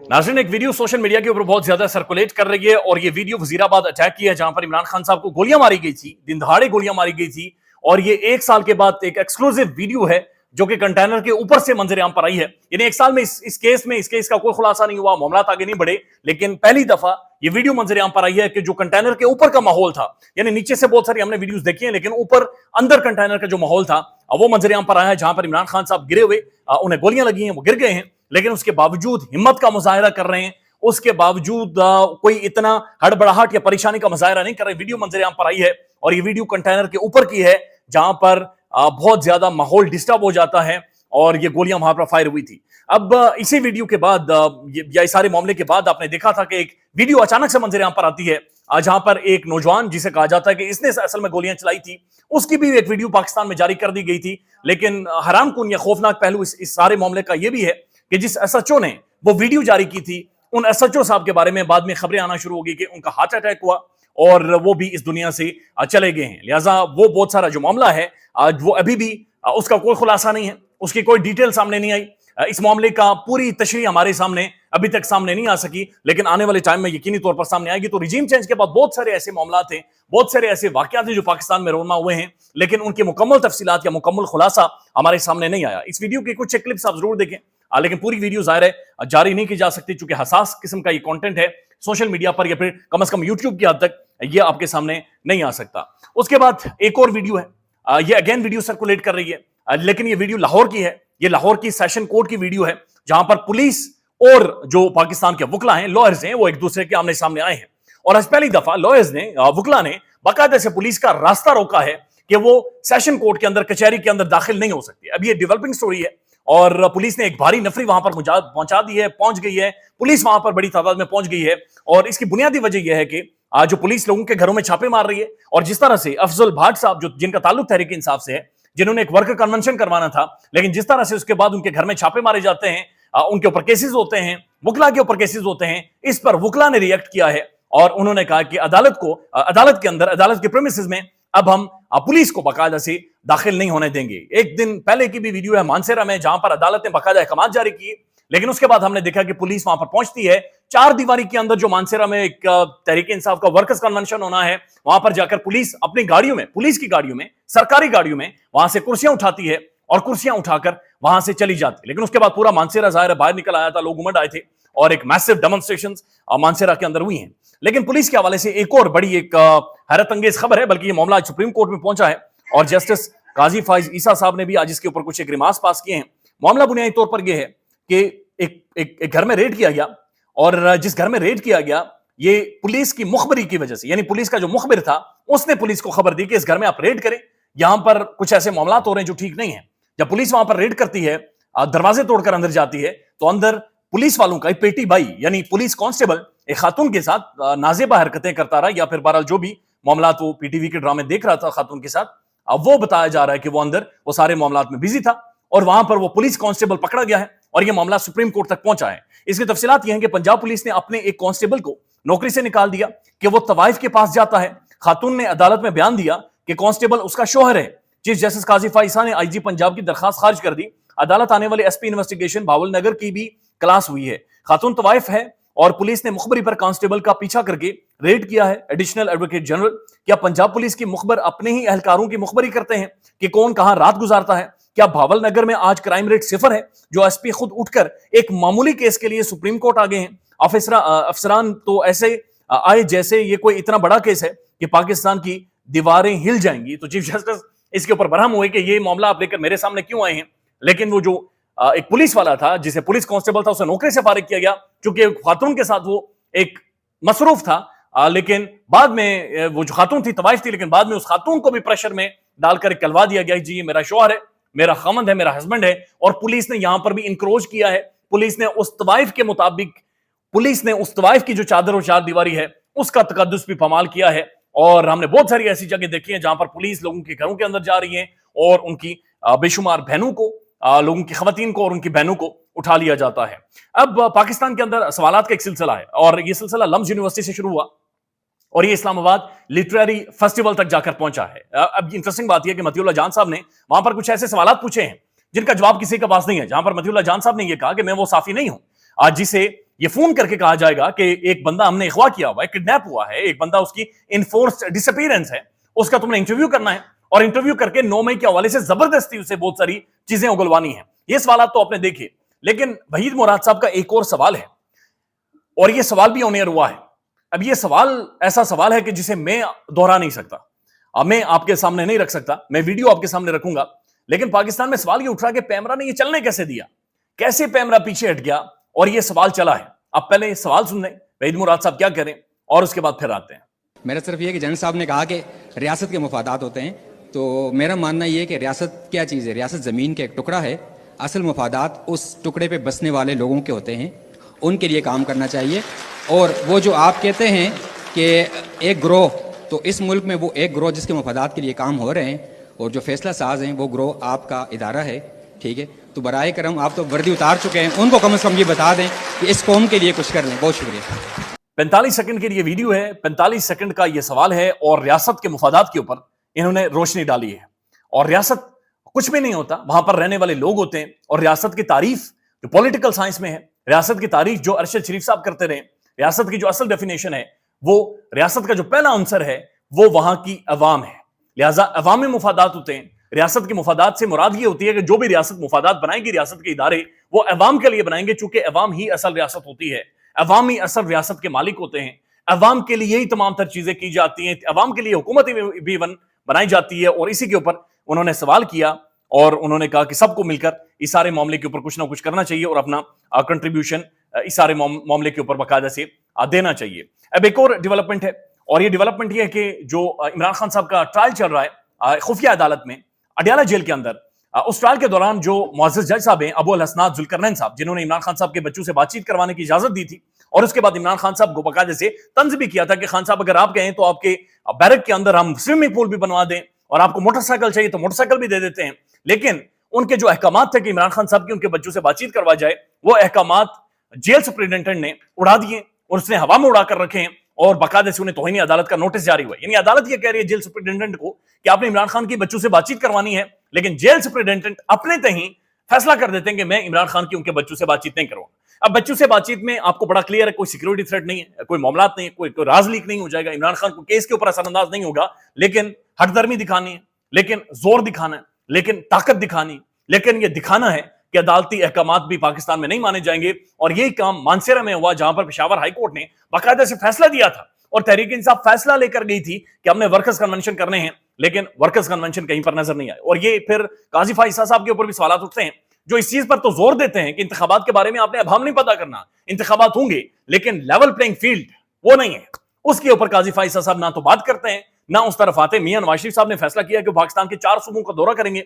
नाज़रीन, एक video social media के ऊपर बहुत ज्यादा सर्कुलेट कर रही है और ये वीडियो वजीराबाद अटैक की है जहां पर इमरान खान साहब को गोलियां मारी गई थी, दिन दहाड़े गोलियां मारी गई थी। और ये एक साल के बाद एक एक्सक्लूसिव वीडियो है जो कि कंटेनर के ऊपर से मंजर आम पर आई है। यानी एक साल में इस केस का कोई खुलासा नहीं हुआ, मामला आगे नहीं बढ़े, लेकिन पहली दफा ये वीडियो मंजर आम पर आई है कि जो कंटेनर के ऊपर का माहौल था, यानी नीचे से बहुत सारी हमने वीडियोस देखी हैं, लेकिन ऊपर अंदर कंटेनर का जो माहौल था वो मंजर आम पर आया है, जहां पर इमरान खान साहब गिरे हुए, उन्हें गोलियां लगी हैं, वो गिर गए हैं, लेकिन उसके बावजूद हिम्मत का मुजाहिरा कर रहे हैं, उसके बावजूद कोई इतना हड़बड़ाहट या परेशानी का मुजाहिरा नहीं कर रहे। वीडियो मंजर आम पर आई है और ये वीडियो कंटेनर के ऊपर की है जहां पर बहुत ज्यादा माहौल डिस्टर्ब हो जाता है और ये गोलियां वहां पर फायर हुई थी। अब इसी वीडियो के बाद या इस सारे मामले के बाद आपने देखा था कि एक वीडियो अचानक से मंजर आम पर आती है जहां पर एक नौजवान जिसे कहा जाता है कि इसने असल में गोलियां चलाई थी, उसकी भी एक वीडियो पाकिस्तान में जारी कर दी गई थी। लेकिन हैरानकुन या खौफनाक पहलू इस सारे मामले का यह भी है कि जिस एसएचओ ने वो वीडियो जारी की थी, उन एसएचओ साहब के बारे में बाद में खबरें आना शुरू हो गई कि उनका हार्ट अटैक हुआ और वो भी इस दुनिया से चले गए हैं। लिहाजा वो बहुत सारा जो मामला है आज वो अभी भी उसका कोई खुलासा नहीं है, उसकी कोई डिटेल सामने नहीं आई। इस मामले का पूरी तशरीह हमारे सामने अभी तक सामने नहीं आ सकी, लेकिन आने वाले टाइम में यकीनी तौर पर सामने आएगी। तो रिजीम चेंज के बाद बहुत सारे ऐसे मामला थे, बहुत सारे ऐसे वाकयात हैं जो पाकिस्तान में रोनमा हुए हैं, लेकिन उनकी मुकम्मल तफसीलात या मुकम्मल खुलासा हमारे सामने नहीं आया। इस वीडियो की कुछ क्लिप्स आप जरूर देखें, लेकिन पूरी वीडियो जाहिर है जारी नहीं की जा सकती चूंकि हसास किस्म का ये कंटेंट है सोशल मीडिया पर, या फिर कम से कम यूट्यूब की हद तक ये आपके सामने नहीं आ सकता। उसके बाद एक और वीडियो है, ये अगेन वीडियो सर्कुलेट कर रही है, लेकिन ये वीडियो लाहौर की है। ये लाहौर की सेशन कोर्ट की वीडियो है जहां पर पुलिस और जो पाकिस्तान के वकला हैं, लॉयर्स हैं, वो एक दूसरे के आमने सामने आए हैं। और आज पहली दफा लॉयर्स ने, वकला ने बाकायदे से पुलिस का रास्ता रोका है कि वो सेशन कोर्ट के अंदर, कचहरी के अंदर दाखिल नहीं हो सकती। अब ये डेवलपिंग स्टोरी है और पुलिस ने एक भारी नफरी वहां पर पहुंचा दी है, पहुंच गई है, पुलिस वहां पर बड़ी तादाद में पहुंच गई है। और इसकी बुनियादी वजह यह है कि आज जो पुलिस लोगों के घरों में छापे मार रही है और जिस तरह से अफजल भाट साहब, जो जिनका ताल्लुक तहरीक इंसाफ से है, जिन्होंने एक वर्कर कन्वेंशन करवाना था, लेकिन जिस तरह से उसके बाद उनके घर में छापे मारे जाते हैं, उनके ऊपर केसेस होते हैं, वकला के ऊपर केसेस होते हैं, इस पर वकला ने रिएक्ट किया है और उन्होंने कहा कि अदालत के अंदर, अदालत के प्रेमिसेस में अब हम पुलिस को बाकायदा से दाखिल नहीं होने देंगे। एक दिन पहले की भी वीडियो है मानसेरा में जहां पर अदालत ने बाकायदा अहकाम जारी किए, लेकिन उसके बाद हमने देखा कि पुलिस वहां पर पहुंचती है, चार दीवारी के अंदर जो मानसेरा में एक तहरीक इंसाफ का वर्कर्स कन्वेंशन होना है, वहां पर जाकर पुलिस अपनी गाड़ियों में, पुलिस की गाड़ियों में, सरकारी गाड़ियों में वहां से कुर्सियां उठाती है और कुर्सियां उठाकर वहां से चली जाती है। लेकिन उसके बाद पूरा मानसेरा जाहिर है बाहर निकल आया था, लोग उमड़ आए थे और एक मैसिव डेमोन्स्ट्रेशन मानसेरा के अंदर हुई हैं। लेकिन पुलिस के हवाले से एक और बड़ी एक हैरत अंगेज खबर है, बल्कि ये मामला आज सुप्रीम कोर्ट में पहुंचा है और जस्टिस काजी फाइज ईसा साहब ने भी आज इसके ऊपर कुछ एक रिमार्क्स पास किए हैं। मामला बुनियादी तौर पर यह है कि एक घर में रेड किया गया और जिस घर में रेड किया गया ये पुलिस की मुखबरी की वजह से, यानी पुलिस का जो मुखबिर था उसने पुलिस को खबर दी कि इस घर में आप रेड करें, यहां पर कुछ ऐसे मामला हो रहे हैं जो ठीक नहीं है। जब पुलिस वहां पर रेड करती है, दरवाजे तोड़कर अंदर जाती है, तो अंदर पुलिस वालों का एक पेटी भाई यानी पुलिस कांस्टेबल एक खातून के साथ नाजेबा हरकतें करता रहा, या फिर बहरहाल जो भी मामला वो पीटीवी के ड्रामे देख रहा था खातून के साथ, वो बताया जा रहा है कि वो अंदर वो सारे मामला में बिजी था और वहां पर वो पुलिस कांस्टेबल पकड़ा गया है और ये मामला सुप्रीम कोर्ट तक पहुंचा है। इसकी तफसीलात ये हैं कि पंजाब पुलिस ने अपने एक कांस्टेबल को नौकरी से निकाल दिया कि वो तवाइफ के पास जाता है। खातून ने अदालत में बयान दिया कि कांस्टेबल उसका शौहर है। चीफ जस्टिस काजी फाइसा ने आईजी पंजाब की दरखास्त खारिज कर दी। अदालत आने वाले एसपी इन्वेस्टिगेशन भावल नगर की भी क्लास हुई है। खातून तवाइफ है और पुलिस ने मुखबरी पर कांस्टेबल का पीछा करके रेड किया है। एडिशनल एडवोकेट जनरल, क्या पंजाब पुलिस की मुखबर अपने ही एहलकारों की मुखबरी करते हैं कि कौन कहां रात गुजारता है? क्या भावल नगर में आज क्राइम रेट सिफर है? जो एसपी खुद उठकर एक मामूली केस के लिए सुप्रीम कोर्ट आ गए हैं। अफसरान तो ऐसे आए जैसे ये कोई इतना बड़ा केस है कि पाकिस्तान की दीवारें हिल जाएंगी। तो चीफ जस्टिस इसके ऊपर बरहम हुए कि ये मामला आप लेकर मेरे सामने क्यों आए हैं। लेकिन वो जो एक पुलिस वाला था, जिसे पुलिस कांस्टेबल था, उसे नौकरी से फारिग किया गया क्योंकि खातून के साथ वो एक मसरूफ था। लेकिन बाद में वो जो खातून थी तवाइफ थी, लेकिन बाद में उस खातून को भी प्रेशर में डालकर कहलवा दिया गया, जी ये मेरा शौहर है, मेरा खमंद है, मेरा हस्बैंड है। और पुलिस ने यहां पर भी इंक्रोच किया है। पुलिस ने उस तवाइफ के मुताबिक, पुलिस ने उस तवाइफ की जो चादर और चार दीवारी है उसका तकद्दुस भी पमाल किया है। और हमने बहुत सारी ऐसी जगह देखी है जहां पर पुलिस लोगों के घरों के अंदर जा रही है और उनकी बेशुमार बहनों को, लोगों की खवातीन को और उनकी बहनों को उठा लिया जाता है। अब पाकिस्तान के अंदर सवालात का एक सिलसिला है और यह सिलसिला लम्स यूनिवर्सिटी से शुरू हुआ और ये इस्लामाबाद लिटरेरी फेस्टिवल तक जाकर पहुंचा है। अब इंटरेस्टिंग बात यह कि मतीउल्लाह जान साहब ने वहां पर कुछ ऐसे सवाल पूछे हैं जिनका जवाब किसी के पास नहीं है। जहां पर मतीउल्लाह जान साहब ने यह कहा कि मैं वो साफी नहीं हूं जिसे یہ فون کر کے کہا جائے گا کہ ایک بندہ ہم نے اغوا کیا ہوا ہے, کڈنیپ ہوا ہے, ایک بندہ اس کی انفورسڈ ڈسپیئرنس ہے, اس کا تم نے انٹرویو کرنا ہے, اور انٹرویو کر کے 9 مئی کے حوالے سے زبردستی اسے بہت ساری چیزیں اگلوانی ہیں. یہ سوالات تو آپ نے دیکھے, لیکن وحید مراد صاحب کا ایک اور سوال ہے, اور یہ سوال بھی آن ایئر ہوا ہے. اب یہ سوال ایسا سوال ہے کہ جسے میں دہرا نہیں سکتا, اب میں آپ کے سامنے نہیں رکھ سکتا, میں ویڈیو آپ کے سامنے رکھوں گا, لیکن پاکستان میں سوال یہ اٹھ رہا کہ پیمرا نے یہ چلنے کیسے دیا, کیسے پیمرا پیچھے ہٹ گیا, اور یہ سوال چلا ہے. اب پہلے سوال سن لیں وحید مراد صاحب کیا کریں, اور اس کے بعد پھر آتے ہیں. میرا صرف یہ کہ جنرل صاحب نے کہا کہ ریاست کے مفادات ہوتے ہیں, تو میرا ماننا یہ ہے کہ ریاست کیا چیز ہے, ریاست زمین کا ایک ٹکڑا ہے, اصل مفادات اس ٹکڑے پہ بسنے والے لوگوں کے ہوتے ہیں, ان کے لیے کام کرنا چاہیے. اور وہ جو آپ کہتے ہیں کہ ایک گروہ, تو اس ملک میں وہ ایک گروہ جس کے مفادات کے لیے کام ہو رہے ہیں اور جو فیصلہ ساز ہیں وہ گروہ آپ کا ادارہ ہے, ٹھیک ہے. تو برائے کرم آپ تو وردی اتار چکے ہیں, ان کو کم از کم یہ بتا دیں کہ اس قوم کے لیے کچھ کر لیں. بہت شکریہ. 45 سیکنڈ کے لیے ویڈیو ہے, 45 سیکنڈ کا یہ سوال ہے, اور ریاست کے مفادات کے اوپر انہوں نے روشنی ڈالی ہے. اور ریاست کچھ بھی نہیں ہوتا, وہاں پر رہنے والے لوگ ہوتے ہیں, اور ریاست کی تعریف جو پولیٹیکل سائنس میں ہے, ریاست کی تعریف جو ارشد شریف صاحب کرتے رہے, ریاست کی جو اصل ڈیفینیشن ہے, وہ ریاست کا جو پہلا عنصر ہے وہ وہاں کی عوام ہے. لہٰذا عوامی مفادات ہوتے ہیں. ریاست کے مفادات سے مراد یہ ہوتی ہے کہ جو بھی ریاست مفادات بنائے گی, ریاست کے ادارے, وہ عوام کے لیے بنائیں گے, چونکہ عوام ہی اصل ریاست ہوتی ہے, عوام ہی اصل ریاست کے مالک ہوتے ہیں, عوام کے لیے ہی تمام تر چیزیں کی جاتی ہیں, عوام کے لیے حکومت بھی بنائی جاتی ہے. اور اسی کے اوپر انہوں نے سوال کیا, اور انہوں نے کہا کہ سب کو مل کر اس سارے معاملے کے اوپر کچھ نہ کچھ کرنا چاہیے, اور اپنا کنٹریبیوشن اس سارے معاملے کے اوپر باقاعدہ سے دینا چاہیے. اب ایک اور ڈیولپمنٹ ہے, اور یہ ڈیولپمنٹ یہ ہے کہ جو عمران خان صاحب کا ٹرائل چل رہا ہے خفیہ عدالت میں اڈیالہ جیل کے اندر, اس ٹرائل کے دوران جو معزز جج صاحب ہیں ابو الحسنات ذوالقرنین صاحب, جنہوں نے عمران خان صاحب کے بچوں سے بات چیت کروانے کی اجازت دی تھی, اور اس کے بعد عمران خان صاحب کو باقاعدہ سے طنز بھی کیا تھا کہ خان صاحب اگر آپ کہیں تو آپ کے بیرک کے اندر ہم سوئمنگ پول بھی بنوا دیں, اور آپ کو موٹر سائیکل چاہیے تو موٹر سائیکل بھی دے دیتے ہیں. لیکن ان کے جو احکامات تھے کہ عمران خان صاحب کی ان کے بچوں سے بات چیت کروا جائے, وہ احکامات جیل سپرنٹینڈنٹ نے اڑا دیے, اور اس نے ہوا میں اڑا کر رکھے ہیں, اور باقاعدہ سے انہیں توہین عدالت کا نوٹس جاری ہوا ہے. یعنی عدالت یہ کہہ رہی ہے جیل سپرنٹینڈنٹ کو کہ آپ نے عمران خان کے بچوں سے بات چیت کروانی ہے, لیکن جیل سپرنٹینڈنٹ اپنے تہیں فیصلہ کر دیتے ہیں کہ میں عمران خان کی ان کے بچوں سے بات چیت نہیں کروں. اب بچوں سے بات چیت میں آپ کو بڑا کلیئر ہے, کوئی سیکورٹی تھریٹ نہیں ہے, کوئی معاملات نہیں ہے, کوئی راز لیک نہیں ہو جائے گا, عمران خان کو کیس کے اوپر اثر انداز نہیں ہوگا, لیکن ہٹ درمی دکھانی ہے, لیکن زور دکھانا ہے, لیکن طاقت دکھانی, لیکن یہ دکھانا ہے کہ عدالتی احکامات بھی پاکستان میں نہیں مانے جائیں گے. اور یہی کام مانسیرا میں ہوا, جہاں پر پشاور ہائی کورٹ نے باقاعدہ سے فیصلہ دیا تھا, اور تحریک انصاف فیصلہ لے کر گئی تھی کہ ہم نے ورکرز کنونشن کرنے ہیں, لیکن ورکرز کنونشن کہیں پر نظر نہیں آئے. اور یہ پھر قاضی فائز صاحب کے اوپر بھی سوالات اٹھتے ہیں, جو اس چیز پر تو زور دیتے ہیں کہ انتخابات کے بارے میں آپ نے اب ہم نہیں پتا کرنا, انتخابات ہوں گے لیکن لیول پلینگ فیلڈ وہ نہیں ہے. اس کے اوپر قاضی فائز صاحب نہ تو بات کرتے ہیں, نہ اس طرف آتے. میاں نواز شریف صاحب نے فیصلہ کیا کہ پاکستان کے 4 صوبوں کا دورہ کریں گے,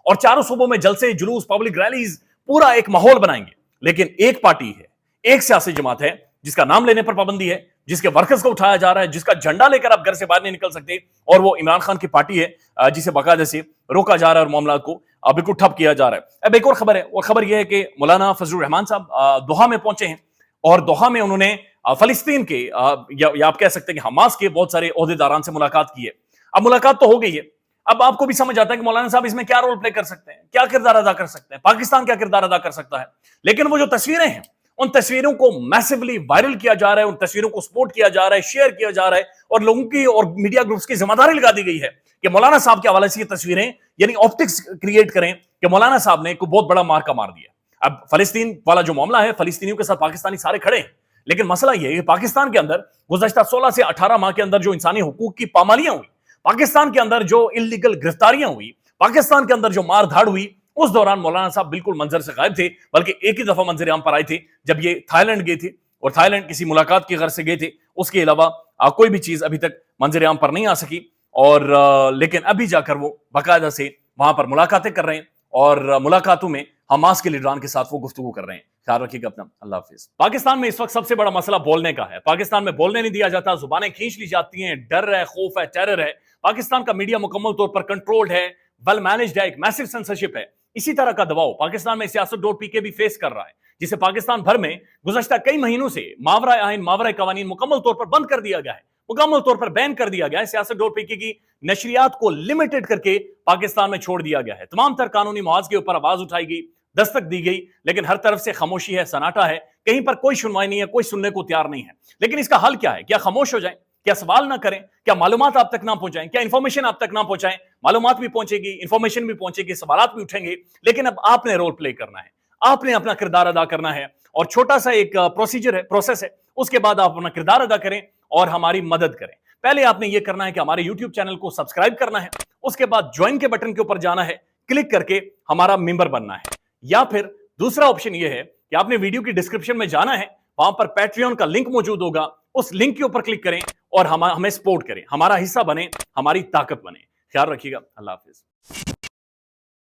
اور 4 صوبوں میں جلسے, جلوس, پبلک ریلیز, پورا ایک ماحول بنائیں گے. لیکن ایک پارٹی ہے, ایک سیاسی جماعت ہے جس کا نام لینے پر پابندی ہے, جس کے ورکرز کو اٹھایا جا رہا ہے, جس کا جھنڈا لے کر آپ گھر سے باہر نہیں نکل سکتے, اور وہ عمران خان کی پارٹی ہے جسے باقاعدہ سے روکا جا رہا ہے اور معاملات کو بالکل ٹھپ کیا جا رہا ہے. اب ایک اور خبر ہے, اور خبر یہ ہے کہ مولانا فضل الرحمان صاحب دوحہ میں پہنچے ہیں, اور دوحہ میں انہوں نے فلسطین کے یا آپ کہہ سکتے ہیں کہ حماس کے بہت سارے عہدیداران سے ملاقات کی ہے. اب ملاقات تو ہو گئی ہے, اب آپ کو بھی سمجھ آتا ہے کہ مولانا صاحب اس میں کیا رول پلے کر سکتے ہیں, کیا کردار ادا کر سکتے ہیں, پاکستان کیا کردار ادا کر سکتا ہے. لیکن وہ جو تصویریں ہیں, ان تصویروں کو میسیولی وائرل کیا جا رہا ہے, ان تصویروں کو سپورٹ کیا جا رہا ہے, شیئر کیا جا رہا ہے, اور لوگوں کی اور میڈیا گروپس کی ذمہ داری لگا دی گئی ہے کہ مولانا صاحب کے حوالے سے یہ تصویریں یعنی آپٹکس کریٹ کریں کہ مولانا صاحب نے کوئی بہت بڑا مارکا مار دیا. اب فلسطین والا جو معاملہ ہے, فلسطینیوں کے ساتھ پاکستانی سارے کھڑے ہیں, لیکن مسئلہ یہ ہے کہ پاکستان کے اندر گزشتہ 16 سے 18 ماہ کے اندر جو انسانی حقوق کی پامالیاں ہوئی, پاکستان کے اندر جو انلیگل گرفتاریاں ہوئی, پاکستان کے اندر جو مار دھاڑ ہوئی, اس دوران مولانا صاحب بالکل منظر سے غائب تھے. بلکہ ایک ہی دفعہ منظر عام پر آئے تھے جب یہ تھائی لینڈ گئے تھے, اور تھائی لینڈ کسی ملاقات کی غرض سے گئے تھے. اس کے علاوہ کوئی بھی چیز ابھی تک منظر عام پر نہیں آ سکی, اور لیکن ابھی جا کر وہ باقاعدہ سے وہاں پر ملاقاتیں کر رہے ہیں, اور ملاقاتوں میں حماس کے لیڈران کے ساتھ وہ گفتگو کر رہے ہیں. خیال رکھیے گا اپنا, اللہ حافظ. پاکستان میں اس وقت سب سے بڑا مسئلہ بولنے کا ہے. پاکستان میں بولنے نہیں دیا جاتا, زبانیں کھینچ لی جاتی ہیں, ڈر ہے, خوف ہے, ٹیرر ہے. پاکستان کا میڈیا مکمل طور پر کنٹرولڈ ہے, ویل مینجڈ ہے, ایک میسو سینسرشپ ہے. اسی طرح کا دباؤ پاکستان میں سیاست.pk بھی فیس کر رہا ہے, جسے پاکستان بھر میں گزشتہ کئی مہینوں سے ماورائے آئین, ماورائے قوانین مکمل طور پر بند کر دیا گیا ہے, مکمل طور پر بین کر دیا گیا ہے. سیاست.pk کی نشریات کو لمیٹڈ کر کے پاکستان میں چھوڑ دیا گیا ہے. تمام تر قانونی محاذ کے اوپر آواز اٹھائی گئی, دستک دی گئی, لیکن ہر طرف سے خاموشی ہے, سناٹا ہے, कहीं पर कोई सुनवाई नहीं है, कोई सुनने को तैयार नहीं है। लेकिन इसका हल क्या है? क्या खामोश हो जाएं? क्या सवाल ना करें? क्या मालूमात आप तक ना पहुंचाएं? क्या इंफॉर्मेशन आप तक ना पहुंचाएं? मालूमात भी पहुंचेगी, इंफॉर्मेशन भी पहुंचेगी, सवालात भी उठेंगे, लेकिन अब आपने रोल प्ले करना है, आपने अपना किरदार अदा करना है। और छोटा सा एक प्रोसीजर है, प्रोसेस है, उसके बाद आप अपना किरदार अदा करें और हमारी मदद करें। पहले आपने ये करना है कि हमारे YouTube चैनल को सब्सक्राइब करना है, उसके बाद ज्वाइन के बटन के ऊपर जाना है, क्लिक करके हमारा मेंबर बनना है। या फिर दूसरा ऑप्शन ये है कि आपने वीडियो की डिस्क्रिप्शन में जाना है, वहां पर पैट्रियन का लिंक मौजूद होगा, उस लिंक के ऊपर क्लिक करें और हमें सपोर्ट करें, हमारा हिस्सा बने, हमारी ताकत बने। ख्याल रखिएगा। अल्लाह हाफिज।